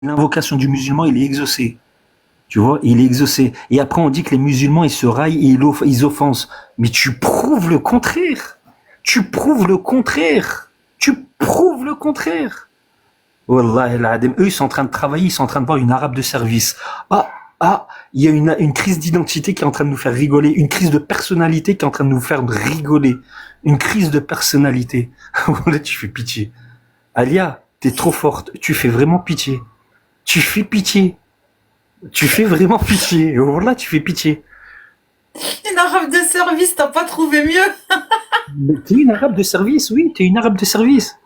L'invocation du musulman, il est exaucé. Tu vois, il est exaucé. Et après, on dit que les musulmans, ils se raillent et ils offensent. Mais tu prouves le contraire. Tu prouves le contraire. Tu prouves le contraire. Wallah, eux, ils sont en train de travailler, ils sont en train de voir une arabe de service. Il y a une crise d'identité qui est en train de nous faire rigoler, une crise de personnalité qui est en train de nous faire rigoler. Une crise de personnalité. Là, tu fais pitié. Alia, t'es trop forte. Tu fais vraiment pitié. Tu fais pitié. Tu fais vraiment pitié. Voilà, tu fais pitié. Une arabe de service, t'as pas trouvé mieux? Mais t'es une arabe de service, oui, t'es une arabe de service.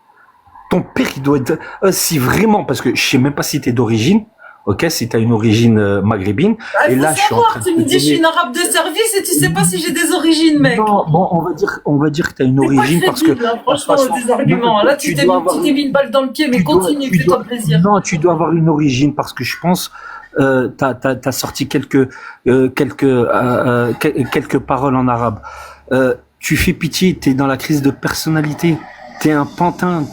Ton père, il doit être... si vraiment, parce que je sais même pas si t'es d'origine, ok, si t'as une origine maghrébine, et là, je suis en train de... Tu me dis, je suis une arabe de service et tu sais pas si j'ai des origines, mec. Non, bon, on va dire que t'as une origine parce que... Là, franchement, des arguments. Là, tu t'es mis une balle dans le pied, mais continue, fais-toi plaisir. Non, tu dois avoir une origine parce que je pense... t'as sorti quelques paroles en arabe. Tu fais pitié, t'es dans la crise de personnalité. T'es un pantin.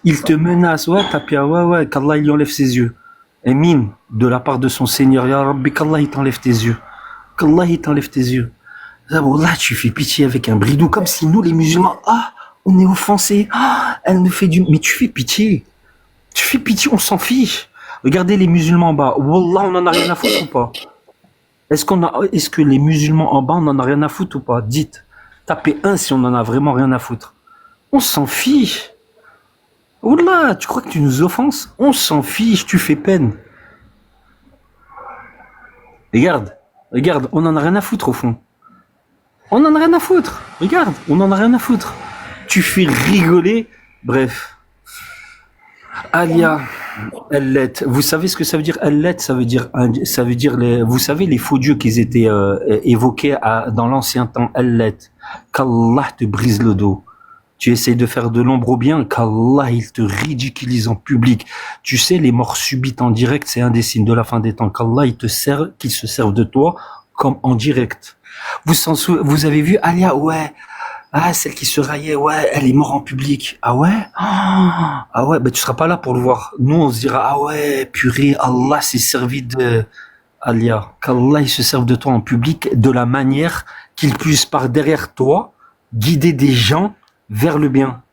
Il te menace. Ouais, Tapia, ouais, qu'Allah il lui enlève ses yeux. Amin, de la part de son Seigneur, Ya Rabbi, qu'Allah il t'enlève tes yeux. Qu'Allah il t'enlève tes yeux. Là, tu fais pitié avec un bridou, comme si nous, les musulmans, on est offensés. Elle me fait du... Mais tu fais pitié. Tu fais pitié, on s'en fiche. Regardez les musulmans en bas. Wallah, on en a rien à foutre ou pas? Est-ce que les musulmans en bas, on en a rien à foutre ou pas? Dites. Tapez 1 si on en a vraiment rien à foutre. On s'en fiche. Wallah, tu crois que tu nous offenses? On s'en fiche, tu fais peine. Regarde, on en a rien à foutre au fond. On en a rien à foutre. Regarde, on en a rien à foutre. Tu fais rigoler. Bref. Alia, Ellet. Vous savez ce que ça veut dire Ellet? Ça veut dire vous savez les faux dieux qui étaient évoqués dans l'ancien temps. Ellet. Qu'Allah te brise le dos. Tu essayes de faire de l'ombre au bien, qu'Allah il te ridiculise en public. Tu sais, les morts subites en direct, c'est un des signes de la fin des temps. Qu'Allah qu'il se serve de toi comme en direct. Vous avez vu Alia? Ouais. Celle qui se raillait, ouais, elle est morte en public. Ah ouais? Ah ouais, tu seras pas là pour le voir. Nous, on se dira, ah ouais, purée, Allah s'est servi de Alia. Qu'Allah, il se serve de toi en public de la manière qu'il puisse par derrière toi guider des gens vers le bien.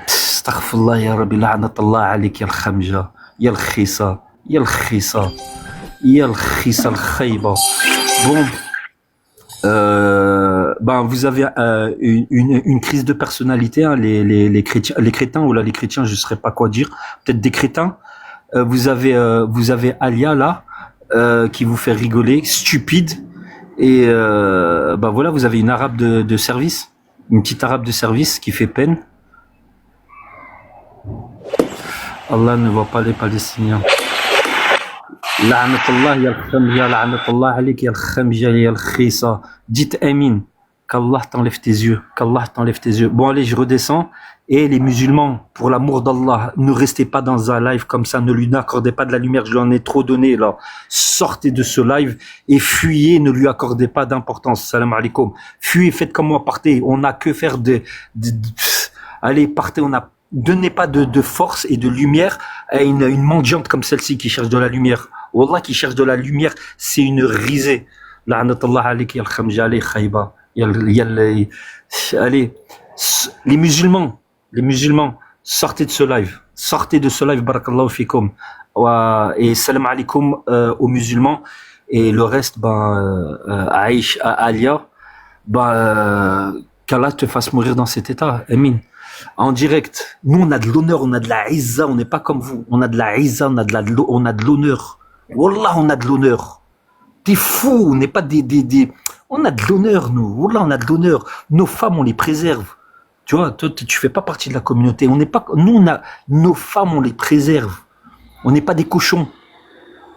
Astaghfirullah, ya Rabbi, la'anatallah alik, ya al-khamja, ya al-khisa, ya al-khisa, ya al-khisa al-khayba. Bon. Vous avez une crise de personnalité, hein, les crétins ou là les chrétiens, je ne saurais pas quoi dire, peut-être des crétins. Vous avez Alia là qui vous fait rigoler, stupide, et voilà, vous avez une arabe de service, une petite arabe de service qui fait peine. Allah ne voit pas les Palestiniens. Dites Amin, qu'Allah t'enlève tes yeux, qu'Allah t'enlève tes yeux. Bon allez, je redescends. Et les musulmans, pour l'amour d'Allah, ne restez pas dans un live comme ça, ne lui accordez pas de la lumière, je lui en ai trop donné là. Sortez de ce live et fuyez, ne lui accordez pas d'importance. Salam alaikum. Fuyez, faites comme moi, partez. On n'a que faire allez, partez, donnez pas de force et de lumière à une mendiante comme celle-ci qui cherche de la lumière. Wallah, qui cherche de la lumière, c'est une risée. La'anatallah alayki al-khamja alayhi khayba. Allez, les musulmans, sortez de ce live, barakallahu fikum. Et salam alaikum aux musulmans. Et le reste, Alia, qu'Allah te fasse mourir dans cet état. Amin. En direct. Nous, on a de l'honneur, on a de la izza, on n'est pas comme vous. On a de la izza, on a de l'honneur. Wallah, on a de l'honneur. T'es fou, on n'est pas des... On a de l'honneur, nous. Wallah, on a de l'honneur. Nos femmes, on les préserve. Tu vois, toi, tu fais pas partie de la communauté. Nos femmes, on les préserve. On n'est pas des cochons.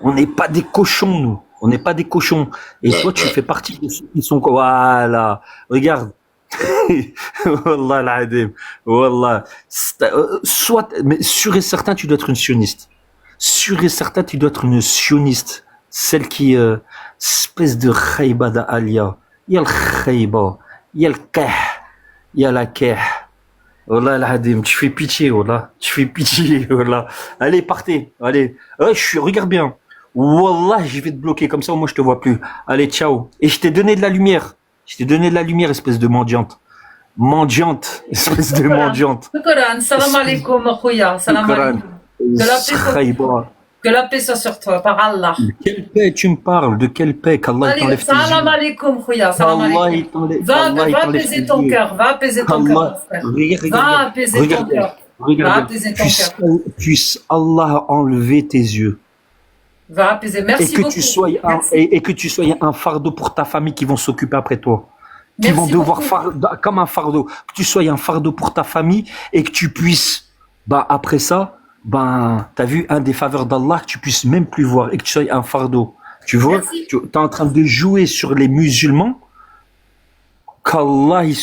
On n'est pas des cochons, nous. On n'est pas des cochons. Et toi, tu fais partie de ceux qui sont... Voilà. Regarde. Wallah l'adem. Wallah. Mais sûr et certain, tu dois être une sioniste. Sûr et certain, tu dois être une sioniste. Celle qui... espèce de khayba d'Alia. Il y a le khayba. Il y a le kah. Il y a la kah. Wallah, al-Hadim, tu fais pitié, wallah. Tu fais pitié, wallah. Allez, partez. Allez. Regarde bien. Wallah, je vais te bloquer comme ça, moi je te vois plus. Allez, ciao. Et je t'ai donné de la lumière. Je t'ai donné de la lumière, espèce de mendiante. Mendiante, espèce de mendiante. Shukran, salam alaikum, akhuya, salam alaikum. Que la paix soit sur toi, par Allah. De quelle paix tu me parles? De quelle paix? Qu'Allah t'enlève tes yeux. Salam alaikum, Khouya, salam alaikum. Va apaiser ton cœur, va apaiser ton cœur, mon frère. Va apaiser ton cœur. Va apaiser ton cœur. Puisse Allah enlever tes yeux. Va apaiser, merci beaucoup. Et que tu sois un fardeau pour ta famille qui vont s'occuper après toi. Qui vont devoir comme un fardeau. Que tu sois un fardeau pour ta famille et que tu puisses, après ça, t'as vu, un des faveurs d'Allah, que tu puisses même plus voir et que tu sois un fardeau. Tu vois, tu es en train de jouer sur les musulmans, qu'Allah il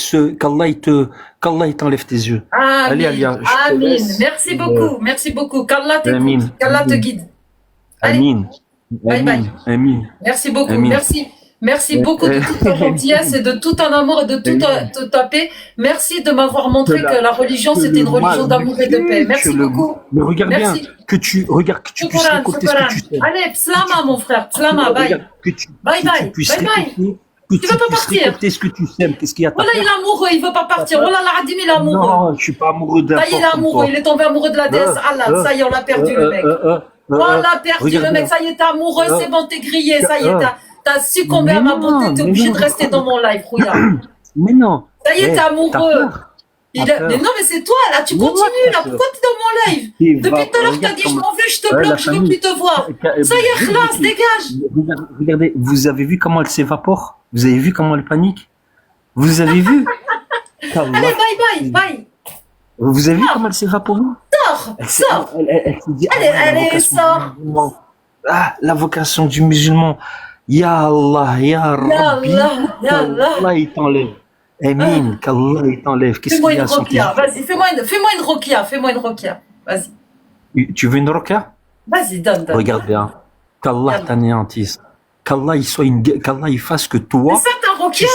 t'enlève tes yeux. Amin. Allez, Alia, Amin. Merci beaucoup, merci beaucoup. Qu'Allah t'écoute, qu'Allah te guide. Amin. Bye bye. Amin. Merci beaucoup, Amin. Merci beaucoup de toute ta gentillesse et de tout ton amour et de toute ta paix. Merci de m'avoir montré que la religion c'était une religion d'amour et de paix. Merci beaucoup. Mais regarde bien, que tu puisses écouter ce que tu sais. Allez, slama mon frère, slama, bye. Bye bye, bye bye. Tu veux pas partir? Écouter ce que tu sais, qu'est-ce qu'il y a? Voilà, il est amoureux, il veut pas partir. Voilà, la Hadim, il est amoureux. Non, je suis pas amoureux d'un. Ça y est, il est amoureux, il est tombé amoureux de la déesse Allah. Ça y est, on l'a perdu le mec. On l'a perdu le mec, ça y est, t'es amoureux, c'est bon, t'es grillé, ça y est, t'as succombé à ma beauté, t'es obligé de rester dans mon live, Khouya. Mais non. Ça y est, t'es amoureux. Mais non, mais c'est toi, là, tu continues, là, pourquoi t'es dans mon live? Depuis tout à l'heure, t'as dit, je m'en vais, je te bloque, je veux plus te voir. Ça y est, khlas, dégage. Regardez, vous avez vu comment elle s'évapore? Vous avez vu comment elle panique? Vous avez vu? Allez, bye, bye. Vous avez vu comment elle s'évapore? Sors. Elle se dit, allez, sors. La vocation du musulman. Ya Allah, Ya Rabbi. Allah, il t'enlève. Amin, qu'Allah, il t'enlève. Fais-moi une rokia, vas-y, fais-moi une rokia, vas-y. Tu veux une rokia? Vas-y, donne. Regarde bien. Qu'Allah t'anéantisse. Qu'Allah, il fasse que toi. C'est ça ta rokia?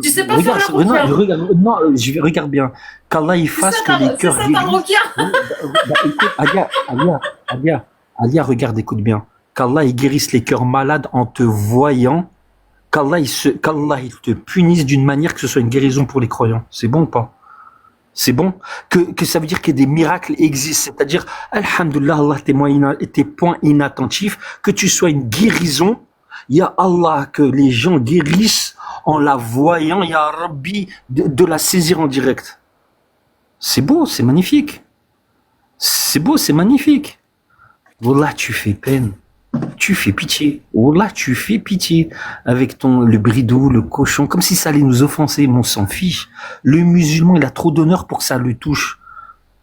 Tu sais pas faire la rokia? Regarde bien. Qu'Allah, il fasse que les cœurs. C'est ça ta rokia? Alia, regarde, écoute bien. Qu'Allah, il guérisse les cœurs malades en te voyant. Qu'Allah, il te punisse d'une manière que ce soit une guérison pour les croyants. C'est bon ou pas? C'est bon? Que ça veut dire que des miracles existent. C'est-à-dire, alhamdoulilah, Allah, tes points inattentifs, que tu sois une guérison. Ya Allah, que les gens guérissent en la voyant, Ya Rabbi, de la saisir en direct. C'est beau, c'est magnifique. C'est beau, c'est magnifique. Wallah, tu fais peine. Tu fais pitié. Wallah, tu fais pitié. Avec le bridou, le cochon, comme si ça allait nous offenser, mais on s'en fiche. Le musulman, il a trop d'honneur pour que ça le touche.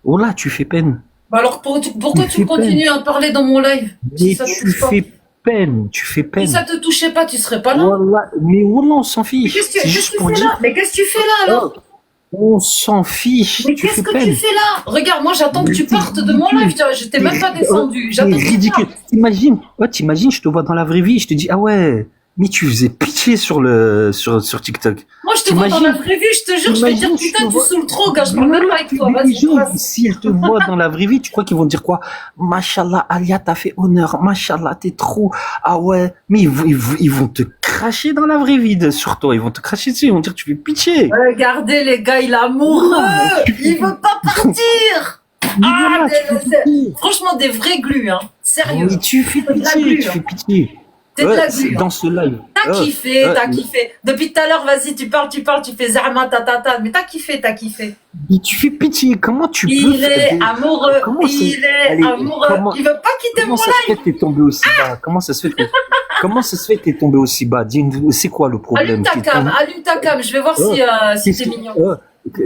Wallah, tu fais peine. Alors, pourquoi tu continues à parler dans mon live? Mais tu fais peine. Si ça te touchait pas, tu serais pas là. Wallah, mais Wallah, on s'en fiche. Mais qu'est-ce que tu fais là, alors? On s'en fiche. Mais qu'est-ce que tu fais là? Regarde, moi j'attends que tu partes de mon live. Je t'ai même pas descendu. C'est ridicule. T'imagines, je te vois dans la vraie vie, je te dis, ah ouais, mais tu faisais pitié sur TikTok. Moi je te vois dans la vraie vie, je te jure, je vais dire putain, tu saoules trop, gars, je parle même pas avec toi. Vas-y. Si elles te voient dans la vraie vie, tu crois qu'ils vont dire quoi? Mashallah, Alia, t'as fait honneur. Mashallah, t'es trop. Ah ouais, mais ils vont te cracher dans la vraie vie sur toi. Ils vont te cracher dessus, ils vont dire tu fais pitié. Regardez les gars, il est amoureux. Il veut pas partir. Franchement, des vrais glus, hein. Sérieux. Mais tu fais pitié. C'est de la glu. Dans ce live. T'as kiffé. Depuis tout à l'heure, vas-y, tu parles, tu fais zama, ta. Mais t'as kiffé. Mais tu fais pitié. Comment tu peux? Il est amoureux. Il veut pas quitter mon live. Comment ça se fait que t'es tombé aussi bas? Comment ça se fait que t'es tombé aussi bas? Dis-nous, c'est quoi le problème? Allume ta cam. Je vais voir si t'es mignon.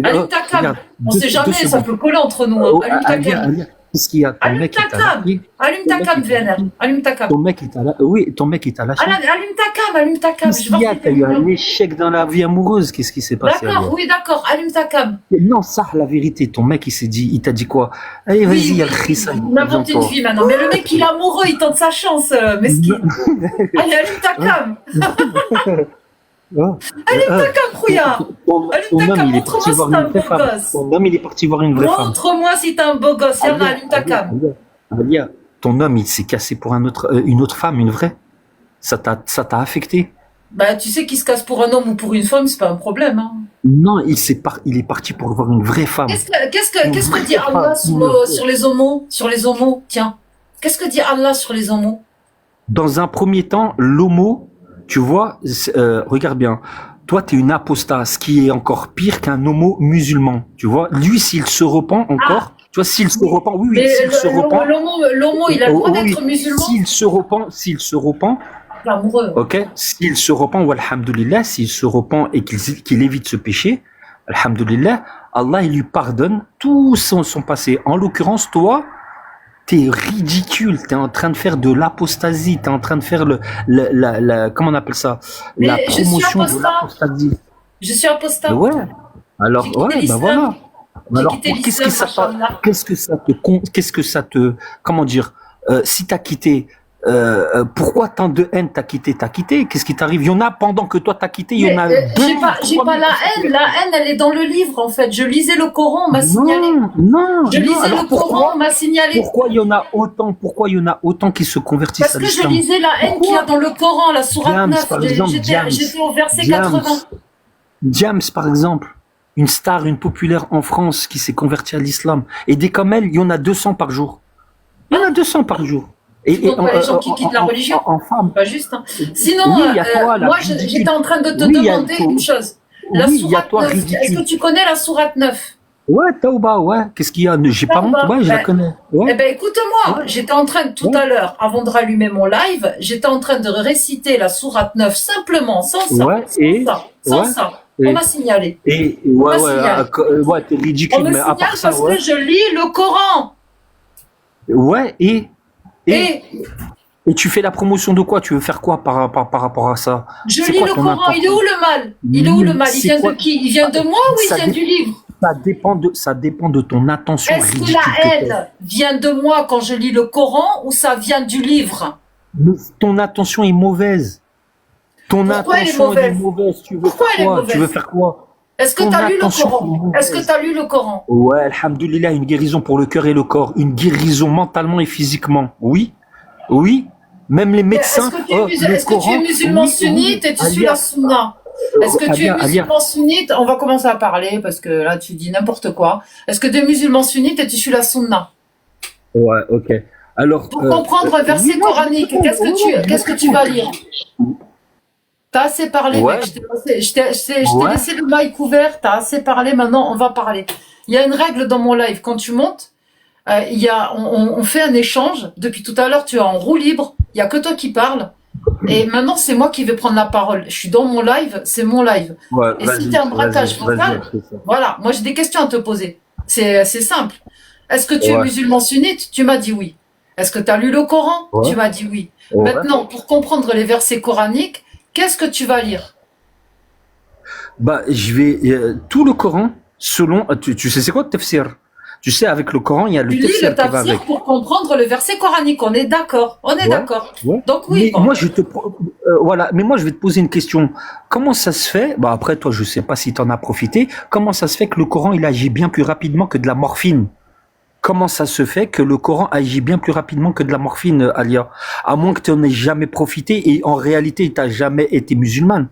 Allume ta cam. On sait jamais, ça peut coller entre nous. Allume ta cam. Qu'est-ce qu'il y a? Allume ta cam, VNR. Allume ta cam. Ton mec, il t'a lâché. Oui, ton mec, il t'a lâché. Allume ta cam. Qu'est-ce qu'il y a? T'as eu un échec dans la vie amoureuse. Qu'est-ce qui s'est passé? D'accord. Allume ta cam. Non, ça, la vérité. Ton mec, il t'a dit quoi? Allez, vas-y, il y a le khissa. On invente une vie maintenant. Mais le mec, il est amoureux, il tente sa chance, mesquine. Allez, allume ta cam. Allez, t'as Khouya. Allez, Ton homme, t'as il est parti montre-moi voir si t'as une un vraie beau femme. gosse. Ton homme, il est parti voir une vraie femme. Montre-moi si t'as un beau gosse. Yallah, allez, t'as Alia, ton homme, il s'est cassé pour une autre femme, une vraie. Ça t'a affecté. Bah, tu sais qu'il se casse pour un homme ou pour une femme, c'est pas un problème. Hein. Non, il est parti pour voir une vraie femme. Qu'est-ce que dit Allah sur les homos? Sur les homos, tiens. Qu'est-ce que dit Allah sur les homos? Dans un premier temps, l'homo, tu vois, regarde bien. Toi, tu es une apostat, ce qui est encore pire qu'un homo musulman. Tu vois, lui, s'il se repent encore, tu vois, s'il se repent, oui, mais s'il se repent. L'homo, il a le droit d'être musulman. S'il se repent, amoureux. ok, s'il se repent, ou alhamdoulilah, s'il se repent et qu'il évite ce péché, alhamdoulilah, Allah, il lui pardonne tout son passé. En l'occurrence, toi, t'es ridicule, t'es en train de faire de l'apostasie, t'es en train de faire comment on appelle ça? La promotion de l'apostasie. Je suis apostat. Ouais. Alors, ouais, ben voilà. Alors, qu'est-ce que ça te, comment dire, si t'as quitté, pourquoi tant de haine t'as quitté? Qu'est-ce qui t'arrive? Il y en a pendant que toi t'as quitté, il y en a j'ai pas la haine. La haine, elle est dans le livre, en fait. Je lisais le Coran, on m'a signalé. Je lisais le Coran, on m'a signalé. Pourquoi il y en a autant qui se convertissent à l'islam? Parce que je lisais la haine qu'il y a dans le Coran, la sourate 9. J'étais au verset 80. Diams, par exemple. Une star, une populaire en France qui s'est convertie à l'islam. Et des comme elle, il y en a 200 par jour. Il y en a 200 par jour. Et les gens qui quittent la religion. En femme. Pas juste. Hein. Sinon, moi, j'étais en train de te demander une chose. La sourate 9, est-ce que tu connais la sourate 9? Ouais, Taouba, ouais. Qu'est-ce qu'il y a? J'ai pas honte, ouais, je la connais. Ouais. Eh ben, écoute-moi, j'étais en train, tout à l'heure, avant de rallumer mon live, j'étais en train de réciter la sourate 9 simplement, sans ça. Sans ça. On m'a signalé. Et, ouais, t'es ridicule, mais à part ça, parce que je lis le Coran. Ouais, et tu fais la promotion de quoi? Tu veux faire quoi par rapport à ça? Je lis le Coran. Il est où le mal? Il est où le mal? Il vient de qui? Il vient de moi ou il vient du livre? Ça dépend de ton attention. Est-ce que la haine vient de moi quand je lis le Coran ou ça vient du livre? Ton attention est mauvaise. Pourquoi attention est mauvaise. Tu veux faire quoi? Tu veux faire quoi? Est-ce que tu as lu le Coran? Est-ce que tu as lu le Coran? Ouais, alhamdoulilah, une guérison pour le cœur et le corps. Une guérison mentalement et physiquement. Oui. Oui. Même les médecins. Est-ce que tu es musulman sunnite et tu suis la sunna? Est-ce que tu es musulman sunnite? On va commencer à parler parce que là tu dis n'importe quoi. Est-ce que tu es musulman sunnite et tu suis la sunna? Ouais, ok. Alors. Pour comprendre un verset coranique, qu'est-ce que tu vas lire? T'as assez parlé, mec. Je t'ai laissé le mic ouvert. T'as assez parlé. Maintenant, on va parler. Il y a une règle dans mon live. Quand tu montes, on fait un échange. Depuis tout à l'heure, tu es en roue libre. Il y a que toi qui parles. Et maintenant, c'est moi qui vais prendre la parole. Je suis dans mon live. C'est mon live. Ouais, et si t'as un braquage vocal, voilà. Moi, j'ai des questions à te poser. C'est simple. Est-ce que tu es musulman sunnite? Tu m'as dit oui. Est-ce que tu as lu le Coran? Tu m'as dit oui. Maintenant, pour comprendre les versets coraniques, qu'est-ce que tu vas lire? Bah, je vais tout le Coran selon. Tu sais c'est quoi le tafsir? Tu sais, avec le Coran, il y a le tafsir. Tu lis le tafsir pour comprendre le verset coranique. On est d'accord. On est d'accord. Donc oui. Mais moi, mais moi, je vais te poser une question. Comment ça se fait? Bah après, toi, je sais pas si tu en as profité. Comment ça se fait que le Coran il agit bien plus rapidement que de la morphine? Comment ça se fait que le Coran agit bien plus rapidement que de la morphine, Alia? À moins que tu n'en aies jamais profité et en réalité, tu n'as jamais été musulmane.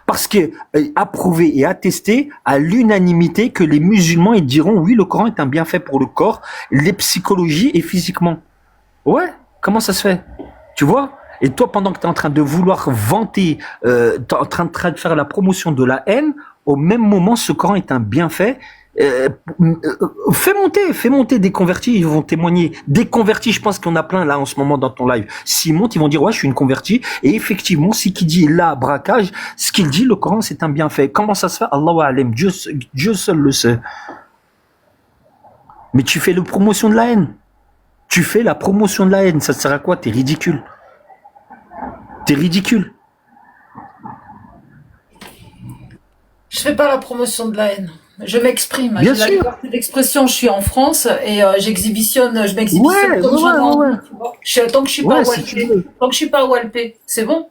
Parce que approuvé et attesté à l'unanimité que les musulmans ils diront oui, le Coran est un bienfait pour le corps, les psychologies et physiquement. Ouais, comment ça se fait? Tu vois? Et toi, pendant que tu es en train de vouloir vanter, tu es en train de faire la promotion de la haine, au même moment, ce Coran est un bienfait. Fais monter des convertis, ils vont témoigner. Des convertis, je pense qu'on a plein là en ce moment dans ton live. S'ils montent, ils vont dire ouais, je suis une convertie. Et effectivement, ce qui dit là, braquage, ce qu'il dit, le Coran, c'est un bienfait. Comment ça se fait? Allahu a'lam, Dieu seul le sait. Mais tu fais la promotion de la haine. Tu fais la promotion de la haine. Ça te sert à quoi? T'es ridicule. T'es ridicule. Je fais pas la promotion de la haine. Je m'exprime. Bien j'ai sûr. la liberté d'expression. Je suis en France et j'exhibitionne comme j'en ai envie. Tu vois. Tant que je suis pas Walpé. Tant que je suis pas Walpé, c'est bon.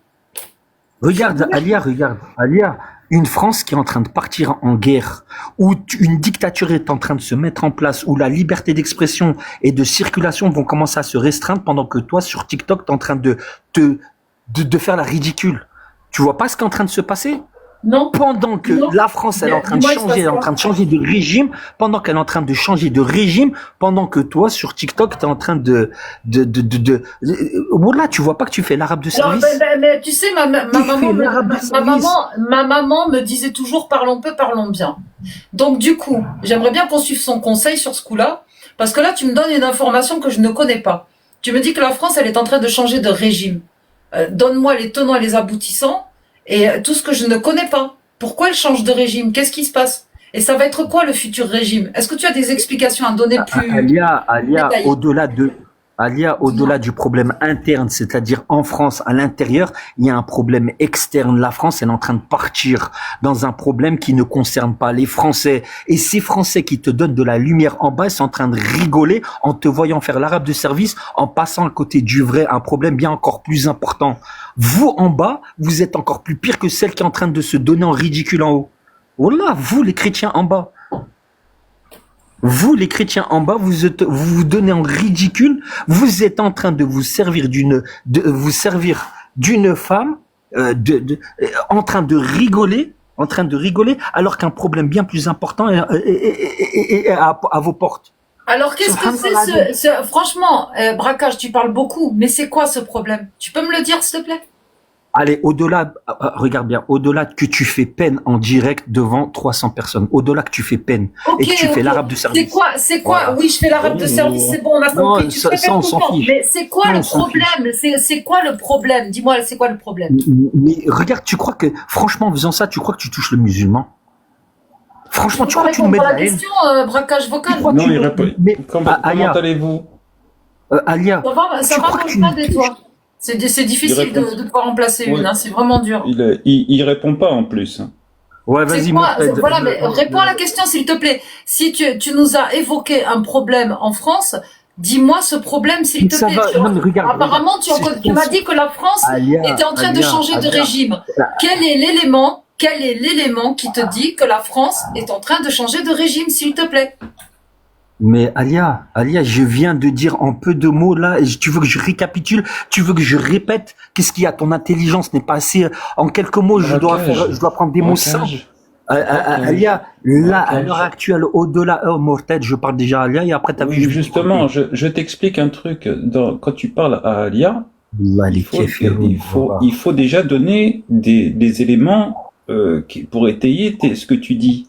Regarde, Alia, une France qui est en train de partir en guerre, où une dictature est en train de se mettre en place, où la liberté d'expression et de circulation vont commencer à se restreindre pendant que toi, sur TikTok, t'es en train de faire la ridicule. Tu vois pas ce qui est en train de se passer? Non. Pendant que Non. la France, elle est en train de Dis-moi, il se changer, passe elle est en quoi? train de changer de régime, pendant qu'elle est en train de changer de régime, pendant que toi, sur TikTok, t'es en train voilà, tu vois pas que tu fais l'arabe de Alors, service? mais tu sais, service. ma maman me disait toujours parlons peu, parlons bien. Donc du coup, j'aimerais bien qu'on suive son conseil sur ce coup-là, parce que là, tu me donnes une information que je ne connais pas. Tu me dis que la France, elle est en train de changer de régime. Donne-moi les tenants et les aboutissants, et tout ce que je ne connais pas. Pourquoi elle change de régime? Qu'est-ce qui se passe? Et ça va être quoi le futur régime? Est-ce que tu as des explications à donner plus Alia, détaillées? au-delà du problème interne, c'est-à-dire en France, à l'intérieur, il y a un problème externe. La France, elle est en train de partir dans un problème qui ne concerne pas les Français. Et ces Français qui te donnent de la lumière en bas, ils sont en train de rigoler en te voyant faire l'arabe de service, en passant à côté du vrai, un problème bien encore plus important. Vous, en bas, vous êtes encore plus pire que celle qui est en train de se donner en ridicule en haut. Voilà, vous, les chrétiens en bas. Vous, les chrétiens en bas, vous vous donnez en ridicule. Vous êtes en train de vous servir d'une femme, en train de rigoler, alors qu'un problème bien plus important est à vos portes. Alors, qu'est-ce que c'est franchement, braquage, tu parles beaucoup, mais c'est quoi ce problème? Tu peux me le dire, s'il te plaît? Allez, regarde bien, au-delà que tu fais peine en direct devant 300 personnes, au-delà que tu fais peine et que tu fais l'arabe de service. C'est quoi? Voilà. Oui, je fais l'arabe de service, c'est bon, on a compris. Non, ça on s'en fiche. Mais c'est quoi le problème? C'est quoi le problème? Dis-moi, c'est quoi le problème? Mais regarde, tu crois que, franchement, en faisant ça, tu crois que tu touches le musulman? Franchement, tu crois que tu nous mets de la haine? Braquage vocal. Non, il répond. Comment allez-vous? Alia, ça va pas et toi? C'est difficile de pouvoir en placer une, hein, c'est vraiment dur. Il répond pas en plus. Ouais, vas-y, voilà, mais réponds à la question, s'il te plaît. Si tu nous as évoqué un problème en France, dis-moi ce problème, s'il te plaît. Apparemment, tu m'as dit que la France était en train de changer de régime. Quel est l'élément qui te dit que la France est en train de changer de régime, s'il te plaît? Mais Alia, je viens de dire en peu de mots là, tu veux que je récapitule, tu veux que je répète, qu'est-ce qu'il y a? Ton intelligence n'est pas assez, en quelques mots, je dois prendre des mots simples. Alia, là, à l'heure actuelle, au-delà, Morted, je parle déjà à Alia et après t'as vu. Justement, je t'explique un truc, quand tu parles à Alia, il faut déjà donner des éléments, pour étayer ce que tu dis.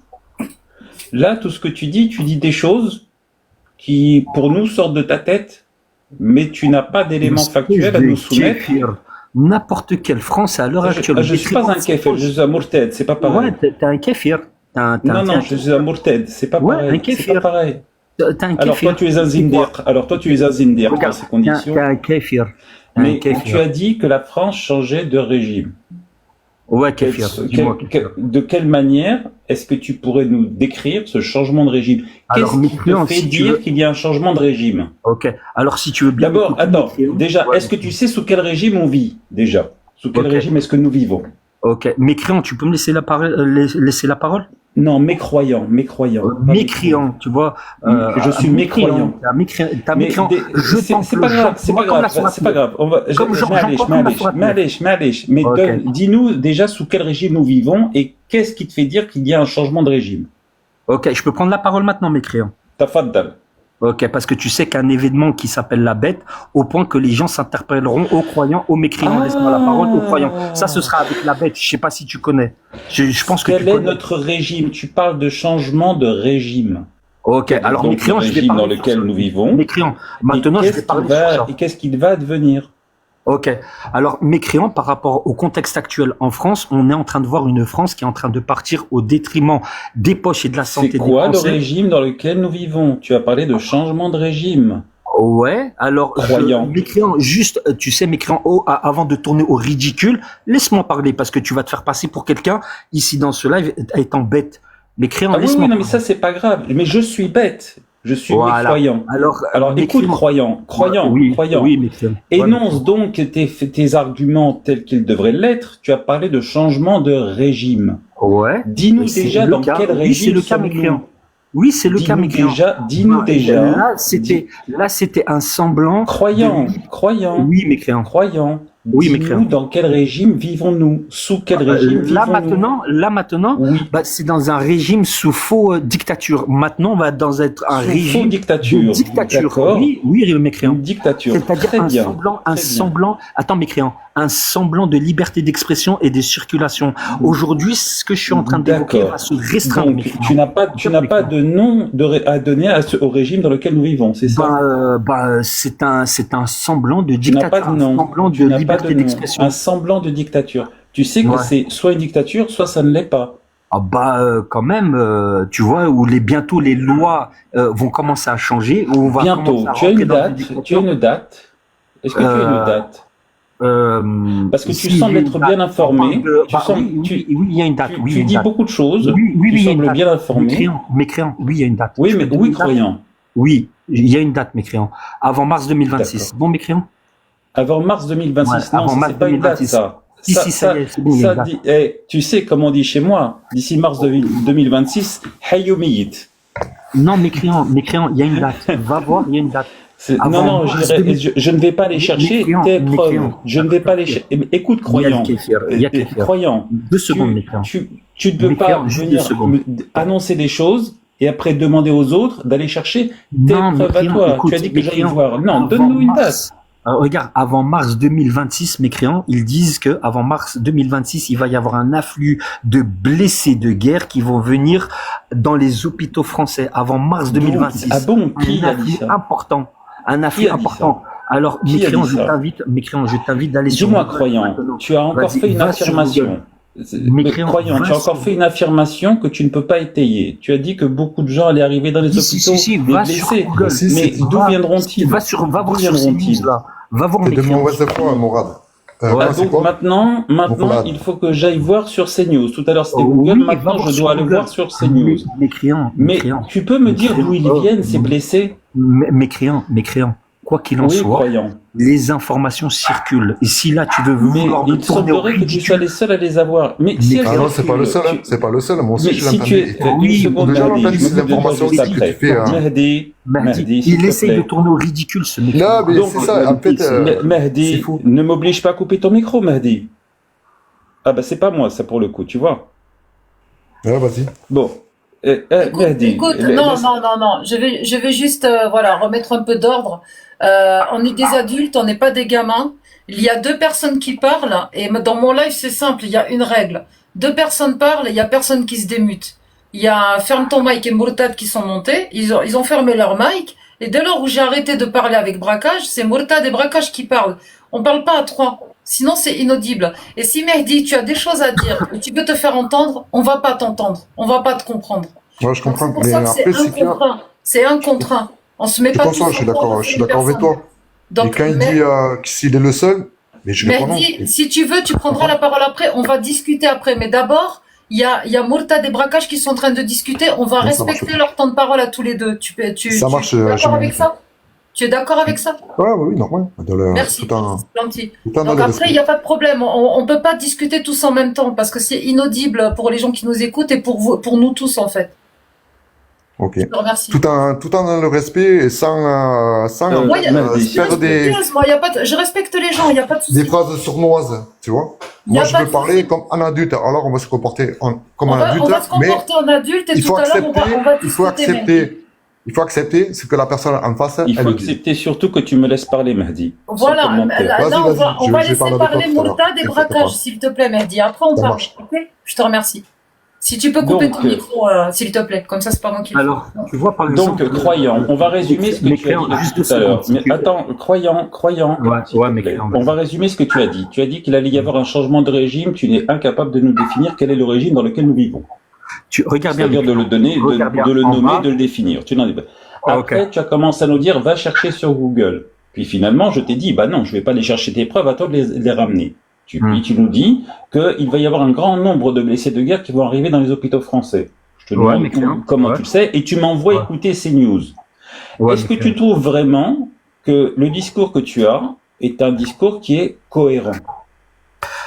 Là, tout ce que tu dis des choses qui, pour nous, sortent de ta tête, mais tu n'as pas d'éléments factuels à nous soumettre. N'importe quelle France à l'heure actuelle. Je suis pas un kéfir, je suis un mourted, c'est pas pareil. Ouais, t'es un kéfir. Non, je suis un mourted, c'est pas pareil. Un kéfir. C'est pas pareil. Alors toi, tu es un zindir dans ces conditions. T'es un kéfir. Mais tu as dit que la France changeait de régime. Ouais, kéfir. De quelle manière est-ce que tu pourrais nous décrire ce changement de régime? Qu'est-ce qui te fait dire qu'il y a un changement de régime? Ok. Alors, si tu veux bien... D'abord, attends. Déjà, est-ce que tu sais sous quel régime on vit? Déjà. Sous quel régime est-ce que nous vivons? Ok. Mécréant, tu peux me laisser la parole? Non, mécroyant. Mécréant, tu vois. Je suis mécroyant. T'as mécréant. C'est pas grave. On va, mais dis-nous déjà sous quel régime nous vivons et qu'est-ce qui te fait dire qu'il y a un changement de régime? Ok, je peux prendre la parole maintenant, mécréant. Tafaddal. Ok, parce que tu sais qu'un événement qui s'appelle la bête, au point que les gens s'interpelleront aux croyants, aux mécréants. Laisse-moi la parole aux croyants. Ça, ce sera avec la bête. Je sais pas si tu connais. Je pense que tu connais. Quel est notre régime? Tu parles de changement de régime. Ok, alors mécréant, je vais parler dans lequel nous vivons. Mécréant. Maintenant, je vais parler de ça. Et qu'est-ce qu'il va devenir? Ok. Alors, mécréant, par rapport au contexte actuel en France, on est en train de voir une France qui est en train de partir au détriment des poches et de la santé des Français. C'est quoi le régime dans lequel nous vivons? Tu as parlé de changement de régime. Ouais, alors, mécréant, juste, tu sais, mécréant, avant de tourner au ridicule, laisse-moi parler parce que tu vas te faire passer pour quelqu'un, ici dans ce live, étant bête. Mécréant, oui, non, mais ça, c'est pas grave. Mais je suis bête. Je suis Voilà. mécroyant. Alors écoute, mécréant. croyant, Oui, croyant. oui, mécréant. Énonce donc tes arguments tels qu'ils devraient l'être. Tu as parlé de changement de régime. Ouais. Dis-nous C'est déjà le dans cas. quel Oui, régime c'est le cas sommes-nous. mécréant. Oui, c'est le cas mécréant. Dis-nous déjà. Là, c'était un semblant. Croyant. Oui, mécréant. Croyant. Oui, Dis-nous mécréant. dans quel régime vivons-nous? Sous quel régime vivons-nous? Là maintenant, Oui. bah, c'est dans un régime sous faux dictature. Maintenant, on va dans un Sous régime faux dictature. de dictature. D'accord. Oui, mécréant. Une dictature. C'est-à-dire Très bien. attends, mécréant, un semblant de liberté d'expression et de circulation. Aujourd'hui, ce que je suis en train d'évoquer D'accord. va se restreindre. Donc, mécréant. tu n'as pas de nom à donner au régime dans lequel nous vivons, c'est ça? C'est un semblant de Tu n'as pas dictature, de nom. un semblant Tu de n'as pas liberté de nom. d'expression. Un semblant de dictature. Tu sais que Ouais. c'est soit une dictature, soit ça ne l'est pas. Quand même, tu vois, où bientôt les lois vont commencer à changer, où on va Bientôt. commencer à Tu as rentrer une dans date. dictature. Tu as une date. Est-ce que tu as une date? Parce que tu si sembles j'ai une être date, bien informé. oui, il y a une date. Oui, il y a Tu une dis date. beaucoup de choses. Oui, Tu il y a une sembles date. bien informé. Mécréant, oui, il y a une date. Oui, Je mais peux te donner oui, une date croyant. Oui, il y a une date, mécréant. Avant mars 2026. Bon, mécréant? Avant mars 2026. Ouais, Non, avant ça, mars c'est pas une date, 2026. ça. Si, ça y est, c'est bon, il y a une date. Tu sais, comme on dit chez moi, d'ici mars 2026, Hayou Miyit. Non, mécréant, il y a une date. Va voir, il y a une date. Avant Non, mars je ne vais pas aller chercher Mécréant, tes preuves. mécréant. Je ne vais pas aller chercher. Écoute, croyant. Il y a qu'à faire. Croyant. 2 secondes, mécréant. Tu ne peux Mécréant, pas juste venir 2 secondes. annoncer des choses et après demander aux autres d'aller chercher tes Non, preuves à mécréant, toi. écoute, Tu as dit que j'allais mécréant, voir. Non, avant donne-nous une mars- date. Regarde, avant mars 2026, mécréants, ils disent que avant mars 2026, il va y avoir un afflux de blessés de guerre qui vont venir dans les hôpitaux français. Avant mars 2026. Ah bon, qui un a dit afflux ça? important. Un afflux Qui a dit important. Alors, Qui a mécréant, dit ça mécréant, je t'invite d'aller sur Dis-moi, Google croyant, maintenant. tu as encore Vas-y, fait une va sur affirmation. Google. Mécréant, Croyant, va tu as sur encore fait une affirmation que tu ne peux pas étayer. Tu as dit que beaucoup de gens allaient arriver dans les hôpitaux va sur blessés. Google. Mais d'où viendront-ils? Va voir sur viendront-ils CNews, là. Va voir T'es de mécréant. mauvaise foi, Mourad. Ah, c'est donc quoi maintenant, Voilà. il faut que j'aille voir sur CNews. Tout à l'heure c'était Oui, Google, va maintenant voir je sur dois aller Google. voir sur CNews. Mécréant, Mais mécréant. tu peux me dire d'où ils Mécréant. viennent, ces blessés? Mécréant. Quoi qu'il en Oui, soit, croyant. les informations circulent. Et si là, tu veux Mais vouloir me il tourner au semblerait que tu ridicule, sois les seuls à les avoir. Mais si elles Ah non, c'est pas le seul, hein. circulent, C'est pas le seul. Moi aussi, Mais je si tu es... l'entendais. Oui, une seconde, déjà, Mahdi, l'antenne, je c'est m'occupe de toi l'information juste que tu après. fais, hein. Mahdi, Mahdi, s'il il te essaye plaît. de tourner au ridicule, ce mec. Là, mais Donc, c'est ça. En fait, Mahdi, c'est faux. ne m'oblige pas à couper ton micro, Mahdi. Ah bah c'est pas moi, ça pour le coup, tu vois. ouais, vas-y. Bon. Mahdi. Écoute, non, je vais juste remettre un peu d'ordre. On est des adultes, on n'est pas des gamins. Il y a 2 personnes qui parlent, et dans mon live, c'est simple, il y a une règle. 2 personnes parlent, et il y a personne qui se démute. Il y a Ferme ton mic et Mourtad qui sont montés, ils ont fermé leur mic, et dès lors où j'ai arrêté de parler avec Braquage, c'est Mourtad et Braquage qui parlent. On parle pas à 3, sinon c'est inaudible. Et si Mehdi, tu as des choses à dire, et tu peux te faire entendre, on va pas t'entendre, on va pas te comprendre. Ouais, je comprends. C'est pour Mais ça que après, c'est c'est un clair. contre un. C'est un contre un. On se met Je pas comprends, tous je suis ensemble d'accord, pour je suis une d'accord avec personne. toi. Donc, Et quand il dit qu'il est le seul, mais je réponds non. Mehdi, si tu veux, tu prendras la parole après. On va discuter après. Mais d'abord, il y a Mourtad et Braquage qui sont en train de discuter. On va Non, ça marche respecter pas. leur temps de parole à tous les deux. Tu Ça marche, es d'accord je avec ça? Tu es d'accord avec ça? Ouais, oui, normal. Merci. Tout en C'est gentil. dans Donc le après, il respect. n'y a pas de problème. On peut pas discuter tous en même temps parce que c'est inaudible pour les gens qui nous écoutent et pour vous, pour nous tous en fait. Ok. Je te remercie. Tout en dans le respect et sans Moi, Mahdi. je faire des je respecte les gens, il n'y a pas de souci. phrases sournoises, tu vois. Il y a Moi, je pas veux de parler souci. comme un adulte. Alors, on va se comporter comme On un va adulte, se mais comporter en adulte et il tout faut à l'heure, on va il faut discuter. Mehdi. accepter. Il faut accepter ce que la personne en face, Il elle faut dit. accepter surtout que tu me laisses parler, Mahdi. Voilà, Sans commentaire. là, Vas-y, on va, vas-y, je vais laisser parler avec toi parler tout à l'heure. Mourtad et T'inquiète Braquage, pas. s'il te plaît, Mehdi. Après, on Ça parle. marche. Ok, je te remercie. Si tu peux couper Donc, ton micro, s'il te plaît. Comme ça, c'est pas moi qui le fais. Alors, tu vois, par Donc, exemple. croyant, on va résumer ce que tu as Mécréant, dit juste tout 2 à l'heure. secondes, Mais si tu veux. attends, croyant, Ouais, s'il te plaît. mécréant. On va résumer ce que tu as dit. Tu as dit qu'il allait y avoir un changement de régime, tu n'es incapable de nous définir quel est le régime dans lequel nous vivons. Tu regardes bien. C'est-à-dire de le donner, Regarde bien. de le En nommer, bas. de le définir. Tu n'en es pas. Ah, Après, ok. tu as commencé à nous dire, va chercher sur Google. Puis finalement, je t'ai dit, bah non, je vais pas aller chercher tes preuves, à toi de les ramener. Puis tu nous dis qu'il va y avoir un grand nombre de blessés de guerre qui vont arriver dans les hôpitaux français. Je te Ouais, demande mais clairement. comment Ouais. tu le sais, et tu m'envoies Ouais. écouter ces news. Ouais, Est-ce que tu trouves vraiment que le discours que tu as est un discours qui est cohérent?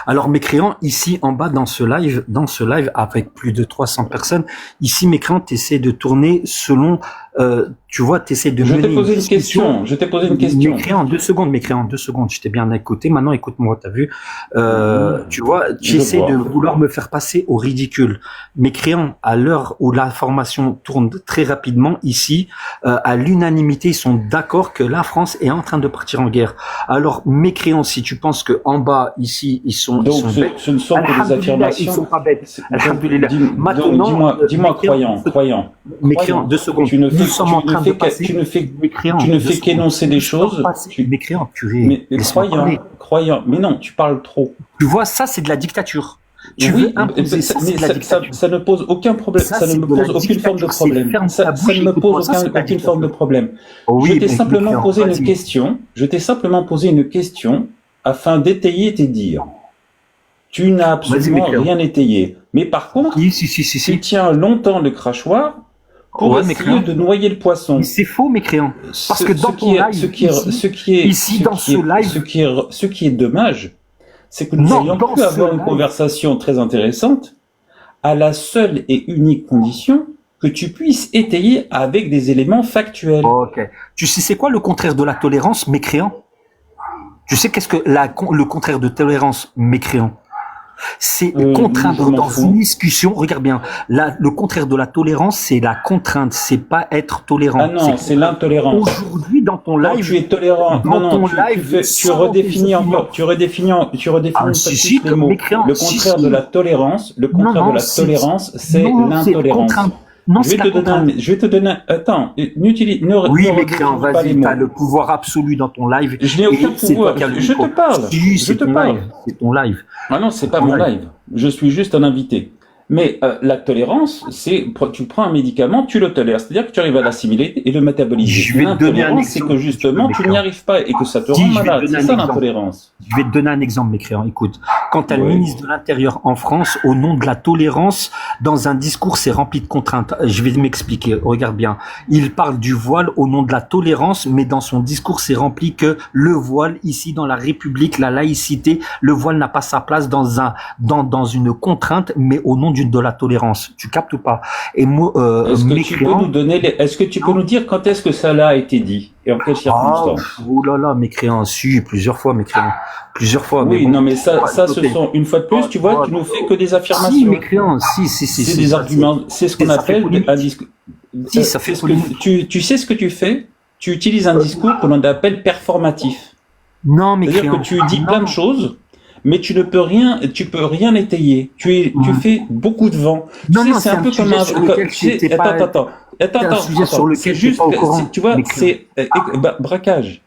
Alors mécréant, ici en bas dans ce live avec plus de 300 personnes, ici mécréant, t'essaies de tourner selon, tu vois, t'essaies de Je mener t'ai posé une discussion. question. Je t'ai posé une question. Mécréant, 2 secondes, je t'ai bien écouté. Maintenant, écoute-moi, t'as vu, tu vois, tu Je essaies vois. de vouloir me faire passer au ridicule. Mécréant, à l'heure où l'information tourne très rapidement, ici, à l'unanimité, ils sont d'accord que la France est en train de partir en guerre. Alors, mécréant, si tu penses que en bas, ici, ils sont Donc, bêtes, ce ne sont que des Alhamdulillah, affirmations. ils sont pas bêtes. C'est- Alhamdulillah. donc, Maintenant, dis-moi, mécréant, croyant. mécréant, 2 secondes. Tu ne Nous fais, sommes en train de passer. tu ne fais Mécréant, tu ne 2 fais secondes. qu'énoncer des Nous sommes choses. passés- Mécréant, purée. Mais Laisse-moi parler. croyant. Mais non, tu parles trop. Tu vois, ça, c'est de la dictature. Tu Oui, veux imposer ça, c'est de la dictature. ça ne pose aucun problème. Ça, Ça ne c'est me de la pose aucune forme de dictature, problème. c'est ferme Ça ta ne bouche, me écoute-moi, pose ça, c'est de la aucune forme de dictature. problème. Oui, Je t'ai mais simplement mécréant, posé une vas-y. question. Je t'ai simplement posé une question afin d'étayer tes dires. Tu n'as absolument mécréant. rien étayé. Mais par contre, Si. tu tiens longtemps le crachoir pour Ouais, essayer mécréant. de noyer le poisson. Mais c'est faux, mécréant. Parce Ce- que dans ce qui ton est- live, ce qui est- ici, ce qui est- ici, ce dans qui ce est- live- ce qui est dommage, c'est que nous Non, ayons dans pu ce avoir une live- conversation très intéressante à la seule et unique condition que tu puisses étayer avec des éléments factuels. Ok. Tu sais, c'est quoi le contraire de la tolérance, mécréant? Tu sais qu'est-ce que le contraire de tolérance, mécréant? C'est Je contraindre m'en dans fous. une discussion. Regarde bien. Le contraire de la tolérance, c'est la contrainte. C'est pas être tolérant. Ah non, c'est l'intolérance. Aujourd'hui, dans ton Quand live, tu es tolérant, dans non, ton tu live, tu sans redéfinis tes encore, tu redéfinis Ah, une fois si, de si, plus les mots. mécréant, Le si, contraire si. de la tolérance, le contraire de la tolérance, c'est non, c'est l'intolérance. contrainte. Non, c'est la contrainte. Je vais te donner, attends, n'utilise, ne Oui, ne mécréant, redéfinis pas les vas-y, mots. t'as le pouvoir absolu dans ton live. Je n'ai aucun Et c'est pouvoir. toi qui as le Je micro. te parle. Si, Je c'est te ton parle. live. C'est ton live. Ah non, c'est pas Ton mon live. live. Je suis juste un invité. Mais la tolérance, c'est tu prends un médicament, tu le tolères, c'est-à-dire que tu arrives à l'assimiler et le métaboliser. Je vais te donner un L'intolérance, c'est exemple. que justement tu n'y arrives pas et que ça te Si, rend je vais te malade. donner C'est un ça exemple. l'intolérance. Je vais te donner un exemple, mécréant. Écoute, quand t'as le Ouais. ministre de l'Intérieur en France, au nom de la tolérance, dans un discours, c'est rempli de contraintes. Je vais m'expliquer. Regarde bien. Il parle du voile au nom de la tolérance, mais dans son discours, c'est rempli que le voile, ici, dans la République, la laïcité, le voile n'a pas sa place dans une contrainte, mais au nom de la tolérance. Tu captes ou pas? Et moi, Est-ce que tu peux mécréant. nous donner est-ce que tu peux nous dire quand est-ce que ça a été dit et en quelles Ah, circonstances? oh là là, mécréant, si, plusieurs fois, mécréant. Plusieurs fois. Oui, bon. non, mais ça, ce Ok. sont, une fois de plus, tu vois, tu nous fais que des Si, affirmations. mécréant, si. C'est des arguments, c'est ce qu'on ça fait appelle polémique. un discours. Si, ça fait polémique. Tu sais ce que tu fais? Tu utilises un discours que l'on appelle performatif. Non, C'est-à-dire mécréant. que tu dis Non. plein de choses, mais tu peux rien étayer. Tu fais beaucoup de vent. Non, Tu sais, non, c'est un peu sujet comme un, sur lequel tu sais, tu étais pas- attends, un sujet sur lequel c'est tu juste, étais pas au courant. tu vois, Mais- c'est, braquage.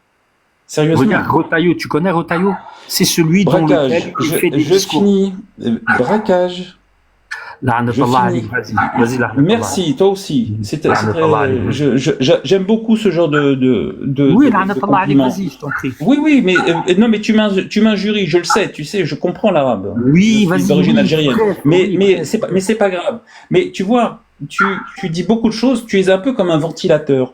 Sérieusement. Regarde, Rotaillot, tu connais Rotaillot? C'est celui dont Braquage. lequel il fait des Je discours. finis. Braquage. La'anatullah Je alayk, vas-y, la'anatullah. Merci, toi aussi. La'anatullah alayk. J'aime beaucoup ce genre de Oui, de la'anatullah alayk, compliments. vas-y, je t'en prie. Oui, mais non, mais tu m'injuries, je le sais, tu sais, je comprends l'arabe. Oui, Je suis vas-y, d'origine oui, algérienne. bref, Mais oui, mais bref. c'est pas grave. Mais tu vois, tu dis beaucoup de choses, tu es un peu comme un ventilateur.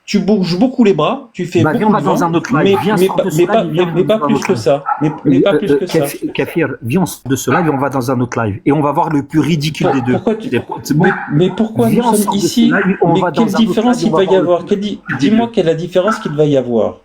Tu bouges beaucoup les bras, tu fais Bah, beaucoup viens, on va de dans vent, un autre live. Viens, sors de ce live, viens, mais pas on va plus dans que un ça. Mais pas plus que ça. Kafir, viens de ce live, on va dans un autre live. Et on va voir le plus ridicule des deux. Pourquoi tu- C'est bon? Mais pourquoi Viens, nous on sommes sort de ce ici? live, on Mais va quelle dans un autre différence live, il on va va y voir avoir? le plus Dis-moi quelle est la différence qu'il va y avoir.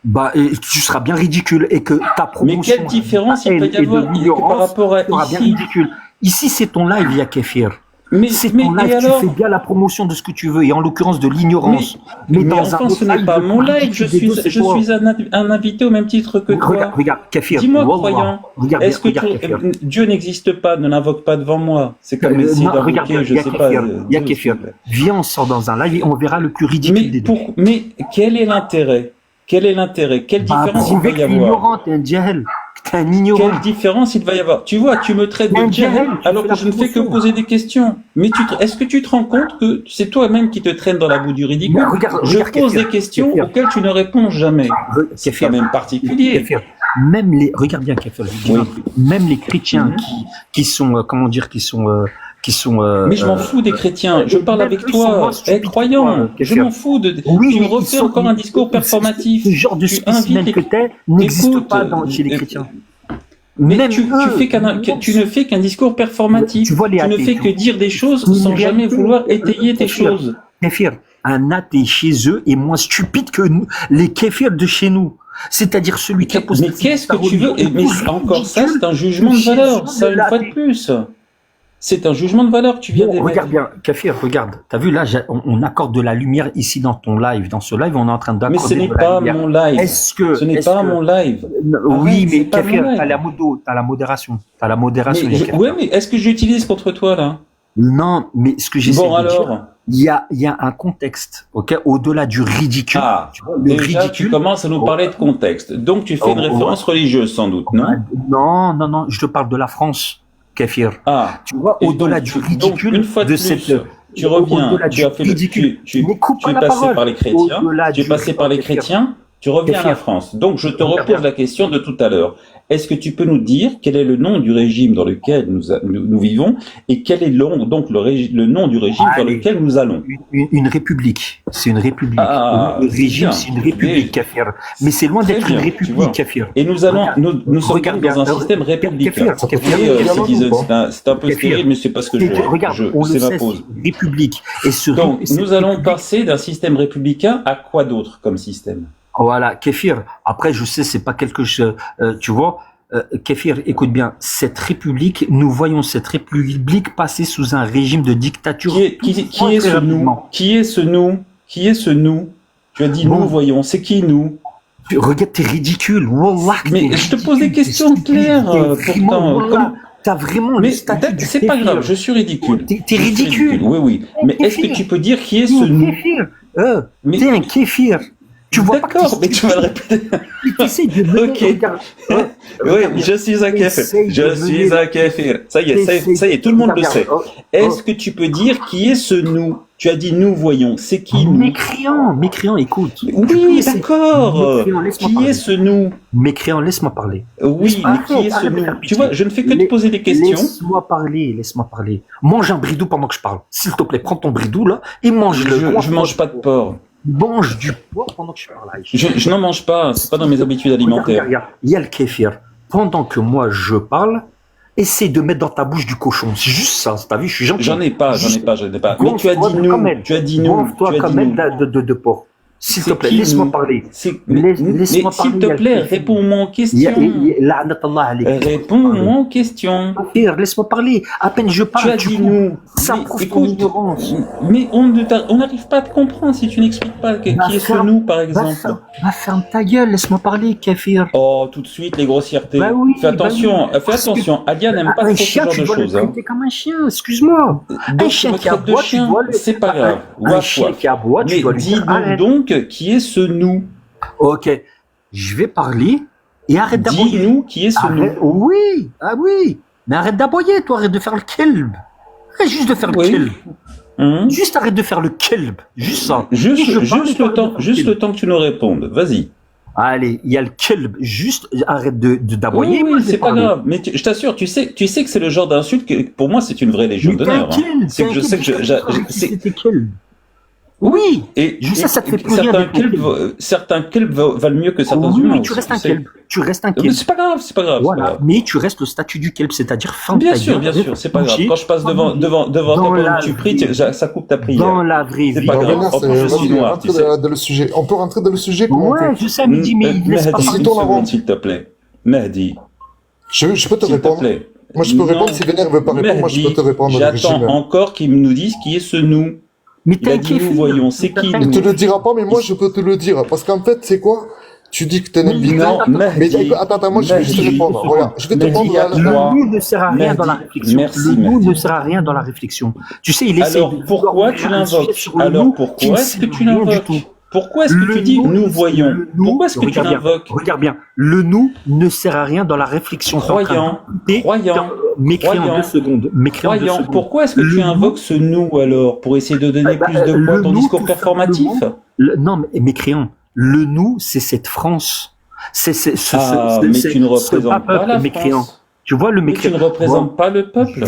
Bah, et tu seras bien ridicule et que ta promotion. Mais quelle différence il va y et de avoir par l'ignorance rapport à sera bien ici? ridicule. Ici, c'est ton live, ya Kafir. Mais C'est mais ton et live, tu alors? fais bien la promotion de ce que tu veux, et en l'occurrence de l'ignorance. Mais dans enfin, un ce autre n'est pas le mon plus live. ridicule des deux, c'est Je toi. suis un invité au même titre que toi. Regarde, Kafir. Dis-moi, Wallah. croyant, Regarde, est-ce que regarde, Kafir. Dieu n'existe pas? Ne l'invoque pas devant moi. C'est comme essayer Non, regarde, d'invoquer, je ya sais pas. Kafir, ya Dieu, Kafir. s'il te plaît. Viens, on sort dans un live et on verra le plus ridicule des deux. Mais quel est l'intérêt? Quelle est l'intérêt? Quelle Bah, différence il prouver va que y t'es avoir? ignorant, t'es un djahel. T'es un ignorant. Quelle différence il va y avoir? Tu vois, tu me traites Mais de un djahel djahel, tu alors fais que la je ne fais que promotion. poser des questions. Mais est-ce que tu te rends compte que c'est toi-même qui te traînes dans la boue du ridicule? Mais regarde, Je regarde, pose Kafir, des questions Kafir. auxquelles tu ne réponds jamais. C'est Kafir, quand même particulier. Kafir, même les, regarde bien, Kafir, je dis Oui. un truc. Même les chrétiens Mhm. qui sont, comment dire, qui qui sont. Mais je m'en fous des chrétiens. Je parle avec toi, croyant. Je m'en fous de. Oui, tu me mais refais encore un discours performatif. Ce genre de spécimen que t'es n'existe pas chez les chrétiens. Mais Même tu ne fais qu'un discours performatif. Tu vois les Tu ne athées, fais tu que vois. dire des choses Une sans jamais réalité, vouloir étayer tes kéfir. choses. Kéfir, un athée chez eux est moins stupide que nous, les kéfirs de chez nous. C'est-à-dire celui qui a posé. Mais qu'est-ce que tu veux? Mais encore ça, c'est un jugement de valeur. Ça, une fois de plus. C'est un jugement de valeur que tu viens d'émettre. Regarde bien, Kéfir, regarde. T'as vu là, on accorde de la lumière ici dans ton live. Dans ce live, on est en train d'accorder. Mais ce n'est de la pas lumière. mon live. Ce n'est pas mon live. Oui, Arrête, mais c'est pas Kéfir, mon live. t'as la modération. T'as la modération. Mais, ouais, mais est-ce que j'utilise contre toi là? Non, mais ce que j'essaie Bon de dire, alors. il y a un contexte, ok, au-delà du ridicule. Ah, tu vois, le déjà tu commences à nous parler de contexte. Donc tu fais une référence religieuse sans doute, non? Non, je te parle de la France, Kéfir. Ah, tu vois, et au-delà donc, du ridicule une fois de plus, cette. tu reviens, au-delà tu as du fait ridicule. tu es pas la passé parole. par les chrétiens, Au-delà tu es du passé par les Kéfir. chrétiens, tu reviens à la Kéfir. France. Donc je te Regarde repose bien. la question de tout à l'heure. Est-ce que tu peux nous dire quel est le nom du régime dans lequel nous vivons et quel est donc le nom du régime dans Allez. lequel nous allons? Une république. C'est une république. Ah, le régime, bien. c'est une république, Kéfir. Mais c'est loin Très d'être bien, une tu république, vois. Kéfir. Et nous allons, nous sommes Regarde dans un bien. système républicain. Kéfir, Oui, Kéfir. c'est un peu Kéfir. stérile, mais c'est parce que Regarde, on le c'est ma sait, pause. c'est une république. Et Donc, cette nous allons république- passer d'un système républicain à quoi d'autre comme système? Voilà, Kéfir. Après, je sais, c'est pas quelque chose, tu vois. Kéfir, écoute bien, cette république, nous voyons cette république passer sous un régime de dictature. Qui est ce nous? Qui est ce nous? Qui est ce nous? Tu as dit Bon. nous, voyons. C'est qui nous? Regarde, t'es ridicule. Wallah, Mais t'es je te ridicule, pose des t'es questions stupide, claires, t'es vraiment, pourtant. wallah, t'as vraiment Mais le statut du c'est pas kéfir. grave, je suis ridicule. T'es Je suis ridicule. Oui, oui. Mais est-ce que Kéfir. tu peux dire qui est T'es ce un nous? kéfir. Mais- T'es un kéfir. Tu vois pas que D'accord, mais tu vas le répéter. t'essayes de mener, Ok. regarde, Oui, je suis un kéfir. Essaye de Je suis mener- un kéfir. Ça y est, ça y est, tout le monde le sait. Est-ce que tu peux dire qui est ce nous? Tu as dit nous voyons. C'est qui nous? Mécréant, écoute. Oui, d'accord. Mécréant, laisse-moi Qui parler. est ce nous? Mécréant, laisse-moi parler. Oui, mais Arrête, qui est ce arrête de nous? faire Tu pitié. vois, je ne fais que te poser des questions. Laisse-moi parler. Mange un bridou pendant que je parle. S'il te plaît, prends ton bridou là et mange-le. Je mange pas de porc. Mange du porc pendant que je parle. Je n'en mange pas. C'est pas dans mes habitudes alimentaires. Regarde, il y a le kéfir. Pendant que moi je parle, essaie de mettre dans ta bouche du cochon. C'est juste ça. T'as vu, je suis gentil. J'en ai pas. Mais tu as Gonfle-toi dit nous. comme elle. Tu as dit nous. Gonfle-toi Tu as comme dit elle nous. de porc. S'il te C'est plaît, qui, laisse-moi nous? parler. Mais Laisse-moi s'il parler, te il y plaît, a le kéfir. réponds-moi aux questions. La'natullah alayk. Réponds-moi aux questions. Kéfir, laisse-moi parler. À peine je parle, Tu as dit nous. Ça Mais prouve ton écoute, ignorance. mais on n'arrive pas à te comprendre si tu n'expliques pas qui est ce nous, par exemple. Va ferme ta gueule, laisse-moi parler, Kéfir. Oh, tout de suite, les grossièretés. Bah oui, Fais attention, bah oui. fais attention. Alia n'aime pas Un trop ce chien, genre tu de dois le choses. Hein. traiter comme un chien, excuse-moi. Donc, chien tu me qui traites de aboie, tu chien, dois le- c'est pas grave. Un Waf, chien waf. qui aboie, tu Mais dois lui dire dis-nous arrête. donc qui est ce nous. Ok, je vais parler et arrête d'aboyer. Dis-nous qui est ce nous. Oui, mais arrête d'aboyer, toi, arrête de faire le kelb. Arrête juste de faire le Oui. kelb. Hein? Juste arrête de faire le kelb, juste ça. Juste Je parle, le toi, temps, arrête de faire juste kelb. le temps que tu nous répondes. Vas-y. Allez, il y a le kelb, juste arrête d'aboyer. Oui, moi, je vais c'est pas parler. grave. Mais je t'assure, tu sais que c'est le genre d'insulte que pour moi c'est une vraie légion Mais t'es un d'honneur. Hein. kelb, C'est que je sais que c'est- c'était kelb. Oui, et je sais, ça te fait plus certains rien d'être kelb. certains kelbs valent mieux que certains oui, humains. mais tu aussi, restes un sais. kelb. Tu restes un Mais kelb. c'est pas grave, c'est pas grave. c'est pas Voilà, grave. mais tu restes le statut du kelb, c'est-à-dire fin de Bien ta sûr, gueule, c'est pas grave. bouger. Quand je passe devant Dans toi pendant la que tu pries, vie. ça coupe ta prière. Dans la vraie C'est vie. pas grave. Revenir, En plus, je suis vas-y, noir, rentre tu sais. dans le sujet. On peut rentrer dans le sujet comment Ouais, je sais, mais dis, mais il laisse pas Mahdi, parler. une tourne en rond. seconde, s'il te plaît. Mahdi, Je peux te s'il te répondre. plaît. Moi, je peux Non. répondre. Si Vénère veut pas répondre, moi, je peux te répondre. le J'attends régime. encore qu'ils nous disent qui est ce nous. Mais Il a t'es un dit nous kéfir. voyons, c'est qui Il nous? te le dira pas, mais moi, je peux te le dire. Parce qu'en fait, c'est quoi? Tu dis que t'es un invité. Non, Mais Mahdi. attends, moi, je vais juste Mahdi. répondre. Regarde, je vais te Mahdi, répondre. il y a là, Le là. Moi, nous ne sert à rien Mahdi, dans la réflexion. merci, Le nous Mahdi. ne sert à rien dans la réflexion. Tu sais, il essaie Alors de pourquoi vouloir tu ouvrir un sujet l'invoques? sur le Alors nous qui pourquoi ne est-ce que sert tu à rien du l'invoques? tout. Pourquoi est-ce que tu dis nous voyons? le nous, Pourquoi est-ce que tu regarde bien, l'invoques? Regarde bien, le nous ne sert à rien dans la réflexion. Croyant, croyant, Mécréant croyant, 2 secondes. Mécréant 2 croyant. secondes. Pourquoi est-ce que tu Le invoques ce nous alors? Pour essayer de donner plus de poids à ton nous, discours tout performatif? simplement, non, mais mécréant. Le nous, c'est cette France. Ah, mais tu ne représentes pas pas la mécréant. France. Tu vois le Mais tu mécréant. ne représentes pas le peuple. Je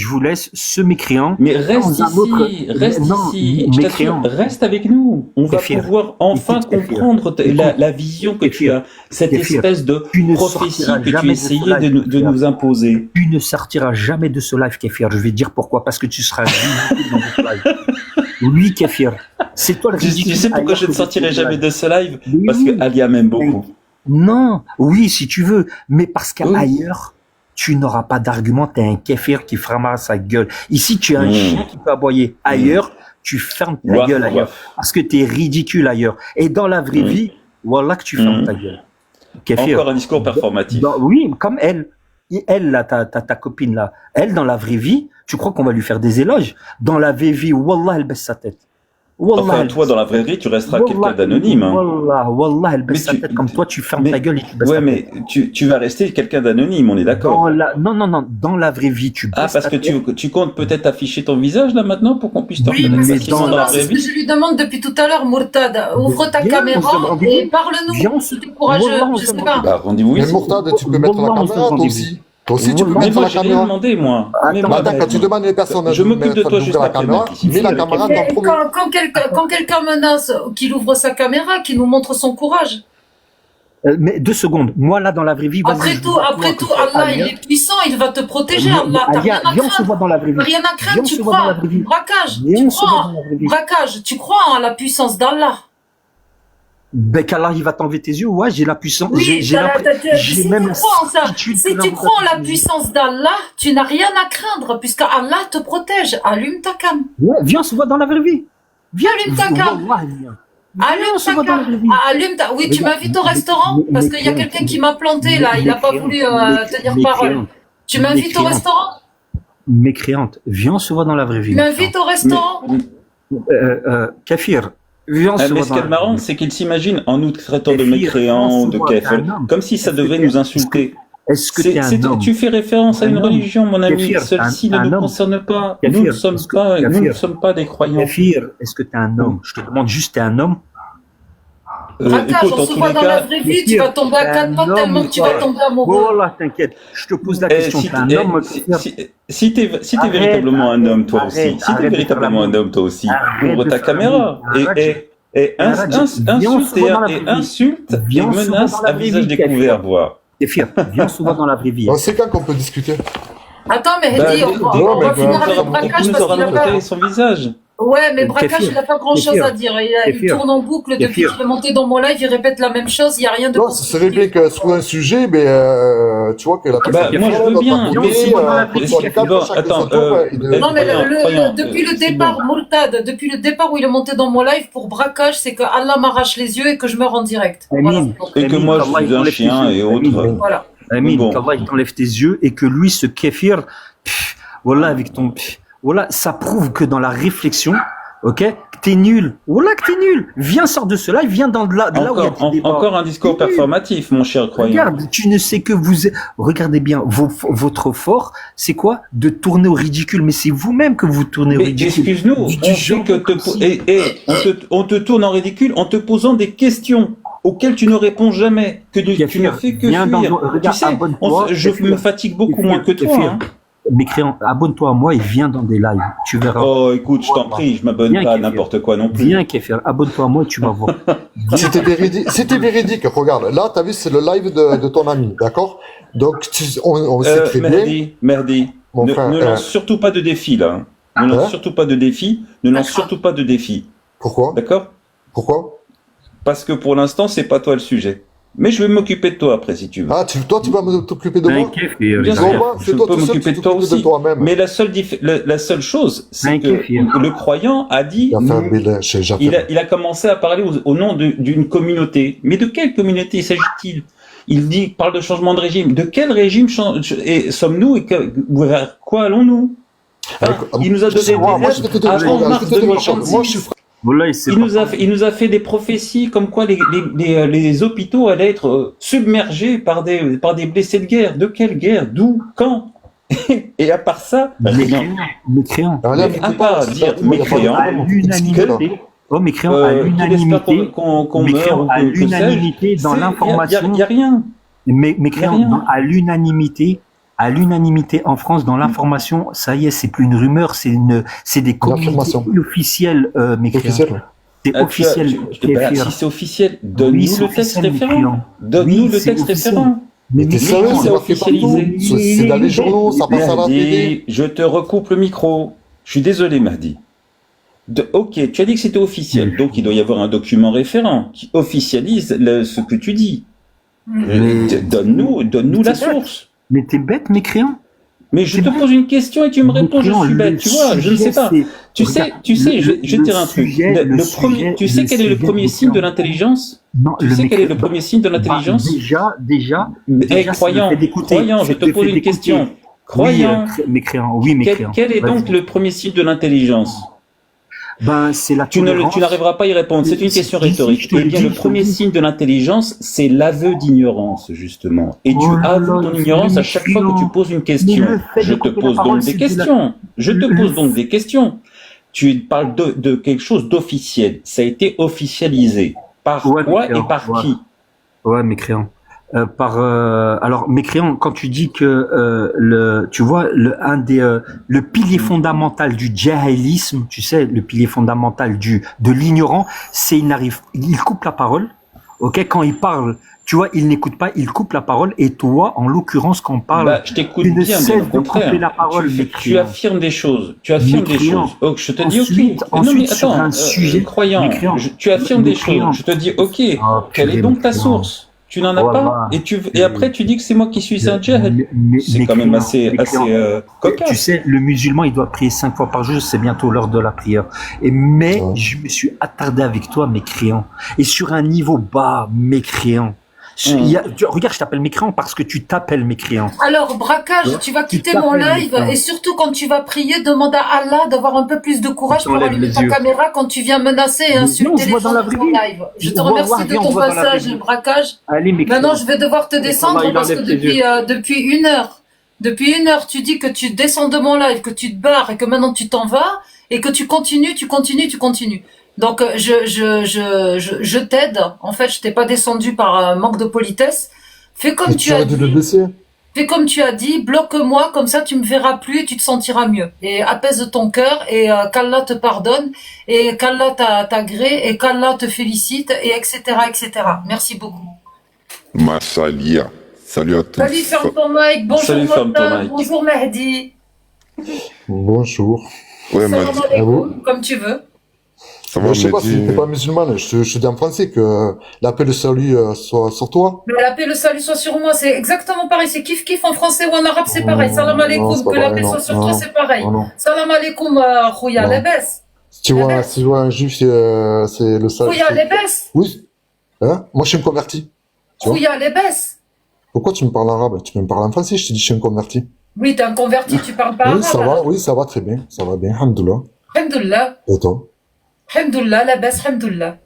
vous laisse ce mécréant. Mais reste dans un autre- ici, reste Non, ici. Je t'assure, mécréant. reste avec nous. On va Kéfir. pouvoir enfin Écoute, Kéfir. comprendre la vision que tu Kéfir. as, cette Espèce espèce de Tu ne prophétie sortiras que tu jamais de ce essayais live, de Kéfir. nous imposer. Tu ne sortiras jamais de ce live, Kéfir. Je vais te dire pourquoi. Parce que tu seras ridicule dans ce live. Oui, Kéfir. C'est toi le ridicule. Tu sais pourquoi ailleurs je ne que sortirai ce jamais live. de ce live? Mais Parce oui. que Alia m'aime beaucoup. Non, oui, si tu veux. Mais parce Oui. qu'ailleurs, tu n'auras pas d'argument. Tu es un Kéfir qui fera sa gueule. Ici, tu es un chien qui peut aboyer. Ailleurs, tu fermes ta Waf, gueule ailleurs. waf. Parce que tu es ridicule ailleurs. Et dans la vraie vie, voilà que tu fermes ta gueule. Kéfir. Encore un discours performatif. Oui, comme elle. Et elle, là, ta copine, là. Elle, dans la vraie vie, tu crois qu'on va lui faire des éloges? Dans la vraie vie, Wallah, elle baisse sa tête. Wallah, Enfin, elle toi, baisse dans la sa vraie tête. vie, tu resteras Wallah, quelqu'un d'anonyme. Hein. Wallah, elle baisse Mais sa tu- tête comme toi, tu fermes mais- ta gueule et tu baisses Ouais, ta mais tête. tu vas rester quelqu'un d'anonyme, on est d'accord. Non, dans la vraie vie, tu baisses Ah, parce ta que tête. tu comptes peut-être afficher ton visage là maintenant pour qu'on puisse te Oui, reconnaître mais facilement dans la vraie c'est ce que vie. je lui demande depuis tout à l'heure, Mourtad. Ouvre ta Viens, on se donne caméra rendez-vous. et parle-nous. Viens, Si t'es courageux, Wallah, on je se sais donne pas. Bah, rendez-vous Mais ici. Mourtad, tu peux mettre la Wallah, on se caméra, toi rendez-vous. aussi. Toi aussi, tu peux Wallah. Mais mettre moi, la j'ai rien caméra. demandé, moi. Mais Attends, moi, Attends, quand tu demandes les personnes Je m'occupe de toi juste la après, caméra, Mathis. mets la caméra Mais dans le premier. quand quelqu'un menace qu'il ouvre sa caméra, qu'il nous montre son courage. Mais 2 secondes. Moi, là, dans la vraie vie, vas-y, Après je tout, dis à après toi tout, que Allah, il Alia- est puissant, il va te protéger, Allah. T'as Alia, rien à viens, on se craindre. voit dans la vraie vie. T'as rien à Viens, craindre, on tu se voit dans la crois. vraie vie. Braquage, Viens, tu on se voit crois. dans la vraie vie. Braquage, tu crois en la puissance d'Allah. Ben, qu'Allah, il va t'enlever tes yeux. Ouais, j'ai la puissance. Oui, j'ai si tu même la crois en ça, certitude si que tu là, crois en la vous- puissance d'Allah, tu n'as rien à craindre, puisque Allah te protège. Allume ta cam. Ouais, viens, on se voit dans la vraie vie. Viens, Allume ta cam. Wallah, viens. Allume on se ta voit dans la cam. vraie vie. Allume ta. Oui, tu Regarde, m'invites au restaurant mais- parce mais qu'il y a créante, quelqu'un qui m'a planté là. Il n'a pas voulu tenir parole. Tu m'invites au restaurant? Mécréante, viens, on se voit dans la vraie vie. Tu m'invites au restaurant? Kafir, viens, on se Mais voit ce dans qui est la marrant, vraie vie. c'est qu'il s'imagine en nous traitant de Kéfir, mécréants on ou se de voit, kefir, t'es un homme. comme si ça Est-ce devait que nous t'es- insulter. Est-ce que tu es un homme? Tu fais référence à une Un homme. religion, mon ami. Kéfir, Celle-ci ne un nous homme. concerne pas. Kéfir, Nous ne sommes est-ce que- pas, nous ne Kéfir. sommes pas des croyants. Kafir, est-ce que tu es un homme? Je te demande juste, t'es un homme? Braquage, Écoute, on en se tous voit les dans la cas, vraie vie, tu vas tomber à quatre pattes tellement que tu vas tomber amoureux. Voilà, t'inquiète. Je te pose la eh, question. si T'es un t'es homme? si t'es Arrête, véritablement un homme, toi arrête, aussi, si t'es arrête de véritablement faire un l'amour. homme, toi aussi, Arrête ouvre de ta faire caméra l'amour. Arrête. et Arrête, insulte viens, on se voit dans la vraie vie. insulte et Viens, on se voit menace dans la à vraie visage vie, découvert, Kéfir. voire. Kéfir, viens, on se voit dans la vraie vie. Non, c'est quand qu'on peut discuter? Attends, mais Bah, Hedi, on va finir avec il braquage nous parce aura qu'il a pas. montré son visage. Ouais, mais braquage, Kéfir. il n'a pas grand chose Kéfir. à dire. Il Kéfir. tourne en boucle depuis Kéfir. qu'il est monté dans mon live, il répète la même chose, il n'y a rien de Non, ce serait bien que sur un sujet, mais tu vois que la Bah, moi, je veux bien, mais si, attends, Non, mais croyant, depuis le c'est départ, bon. Mourtad, depuis le départ où il est monté dans mon live pour braquage, c'est que Allah m'arrache les yeux et que je meurs en direct. Voilà. Amine. Et que moi, je Qu'Allah, il suis un t'enlève chien tes et yeux. autres. Amine. Voilà. Amine, Bon. qu'Allah, il t'enlève tes yeux et que lui, ce kéfir, voilà, avec ton, voilà, ça prouve que dans la réflexion, ok, que t'es nul. Voilà que t'es nul. Viens, sors de cela, viens dans de là où il y a des débats. Encore un discours T'es nul. performatif, mon cher croyant. Regarde, tu ne sais que vous, regardez bien, votre fort, c'est quoi? De tourner au ridicule. Mais c'est vous-même que vous tournez au Mais ridicule. excuse-nous, on Du fait genre que comme si- on te tourne en ridicule en te posant des questions auxquelles tu ne réponds jamais, que tu ne Kéfir, fais que viens dans- fuir. regarde, Tu sais, abonne-toi, je Kéfir. me fatigue beaucoup Kéfir, moins que toi. Kéfir. Hein. Mécréant, abonne-toi à moi et viens dans des lives. Tu verras. Oh, écoute, je t'en prie, je m'abonne Viens, pas à Kéfir. n'importe quoi non plus. Viens, Kéfir, abonne-toi à moi et tu vas voir. C'était véridique, regarde, là, t'as vu, c'est le live de ton ami, d'accord? Donc, on sait très bien, Merdi, mon ne frère, lance surtout pas de défi là. Hein. Ne lance Hein surtout pas de défi. Ne lance D'accord. surtout pas de défi. pourquoi? D'accord? Pourquoi? Parce que pour l'instant, c'est pas toi le sujet. Mais je vais m'occuper de toi après si tu veux. Ah, toi, tu vas t'occuper de moi? Kéfir, Bien Non, sûr. moi, Je c'est toi peux tout seul, m'occuper tu de toi t'occupes de aussi. toi-même. Mais la seule chose, c'est Un que kéfir. le croyant a dit, il a commencé à parler au nom d'une communauté. Mais de quelle communauté s'agit-il? Il dit, parle de changement de régime. De quel régime sommes-nous et vers quoi allons-nous? Il nous a donné Moi, des je vais te dire, avant regarde, mars je vais te dire une chose. 2036. Moi, je suis Voilà, il sait pas. Il nous a fait des prophéties comme quoi les hôpitaux allaient être submergés par des blessés de guerre. De quelle guerre? D'où? Quand? Et à part ça, rien. Mécréant. Ah, là, Mais à part dire mécréant, À l'unanimité. Oh, mécréant, à qu'il espère l'unanimité. qu'on meurt Mécréant, ou à que sais-je. l'unanimité dans C'est- l'information. y a rien. Mécréant, Y a rien. à l'unanimité, à l'unanimité en France dans l'information. Ça y est, c'est plus une rumeur, c'est des communiqués affirmation. officiels, mécréants. Officiel, ouais. C'est officiel. Si c'est officiel, donne-nous c'est le texte officiel, référent. mécréant. Donne-nous Oui, le c'est texte officiel. référent. Mais t'es sérieux, qui c'est l'a marqué partout. officialisé? C'est dans les journaux, ça passe à la télé. Mahdi, je te recoupe le micro. Je suis désolé, Mahdi. Ok, tu as dit que c'était officiel, donc il doit y avoir un document référent qui officialise ce que tu dis. Donne-nous la source. Mais t'es bête, mécréant. Mais je te pose une question et tu me réponds, je suis bête, tu vois, je ne sais pas. Tu sais, je vais te dire un truc. Tu sais quel est le premier signe de l'intelligence? Tu sais quel est le premier signe de l'intelligence? Déjà, croyant, je te pose une question. Croyant. Mécréant, oui, mécréant. Quel est donc le premier signe de l'intelligence? Ben, c'est la tu n'arriveras pas à y répondre, c'est une question rhétorique. Eh bien, le premier signe de l'intelligence, c'est l'aveu d'ignorance, justement. Et tu avoues ton ignorance à chaque fois que tu poses une question. Je te pose donc des questions. Je te pose donc des questions. Tu parles de quelque chose d'officiel. Ça a été officialisé. Par quoi et par qui? Ouais, mécréant. Alors, mécréant, quand tu dis que tu vois le pilier fondamental du jahilisme, tu sais, le pilier fondamental de l'ignorant, c'est il coupe la parole. Ok, quand il parle, tu vois, il n'écoute pas, il coupe la parole. Et toi, en l'occurrence, quand on parle, je t'écoute bien, au contraire. La parole, tu affirmes des choses. Tu affirmes des choses. Oh, je te dis ok. Non mais attends, un sujet croyant. Tu affirmes des choses. Je te dis ok. Quelle est donc ta source? Tu n'en as pas et après tu dis que c'est moi qui suis un djihad. C'est quand même assez cocasse. Tu sais, le musulman il doit prier 5 fois par jour, c'est bientôt l'heure de la prière. Mais je me suis attardé avec toi, mécréant. Et sur un niveau bas, mécréant. Regarde, je t'appelle mécréant parce que tu t'appelles mécréant. Alors, braquage, tu vas quitter mon live et surtout quand tu vas prier, demande à Allah d'avoir un peu plus de courage pour allumer ta caméra quand tu viens menacer et insulter les gens dans ton live. Je te remercie de ton passage, le braquage. Maintenant, je vais devoir te descendre parce que depuis une heure, tu dis que tu descends de mon live, que tu te barres et que maintenant tu t'en vas et que tu continues. Donc, je t'aide. En fait, je t'ai pas descendu par manque de politesse. Fais comme tu as dit. Fais comme tu as dit. Bloque-moi, comme ça tu me verras plus et tu te sentiras mieux. Et apaise ton cœur et qu'Allah te pardonne et qu'Allah t'agrée et qu'Allah te félicite et etc. Merci beaucoup. Mashallah. Salut à tous. Salut, ferme ton mic. Bonjour, bonjour Mahdi. Bonjour. Ouais, Salam alaikum, comme tu veux. Ça va, je sais pas si t'es pas musulmane, je dis en français que la paix et le salut soit sur toi. Mais la paix et le salut soit sur moi, c'est exactement pareil, c'est kiff kiff en français ou en arabe, c'est pareil. Salam alaikum, que la paix soit sur toi, c'est pareil. Salam alaikum, Khouya Lebes. Si tu vois un juif, c'est le salut. Khouya Lebes. Oui. Hein? Moi, je suis un converti. Khouya Lebes. Pourquoi tu me parles arabe? Tu me parles en français, je te dis je suis un converti. Oui, t'es un converti, tu parles pas arabe. Oui, ça va très bien. Ça va bien, alhamdoulilah. Alhamdoulilah. Et toi? Alhamdoulilah, la baisse, alhamdoulilah.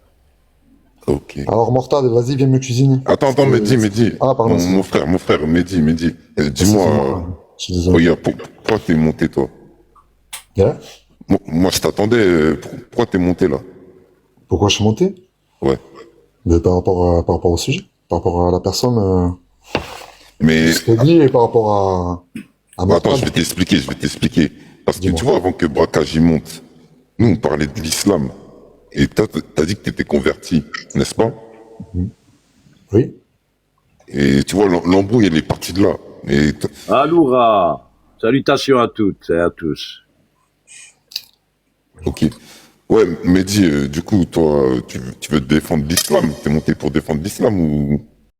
Ok. Alors, Mortad, vas-y, viens me cuisiner. Attends, Mehdi. Ah, pardon. Mon frère, Mehdi. Dis-moi, regarde, pourquoi t'es monté, toi? Yeah. Moi, je t'attendais. Pourquoi t'es monté, là? Pourquoi je suis monté? Ouais. Mais par rapport au sujet, par rapport à la personne, mais ce qu'elle dit et par rapport à attends, je vais t'expliquer. Parce que tu vois, avant que Braquage y monte, nous, on parlait de l'islam. Et t'as dit que t'étais converti, n'est-ce pas? Oui. Et tu vois, l'embrouille, elle est partie de là. Et Aloura, salutations à toutes et à tous. Ok. Ouais, Mehdi, du coup, toi, tu veux défendre l'islam? T'es monté pour défendre l'islam ou...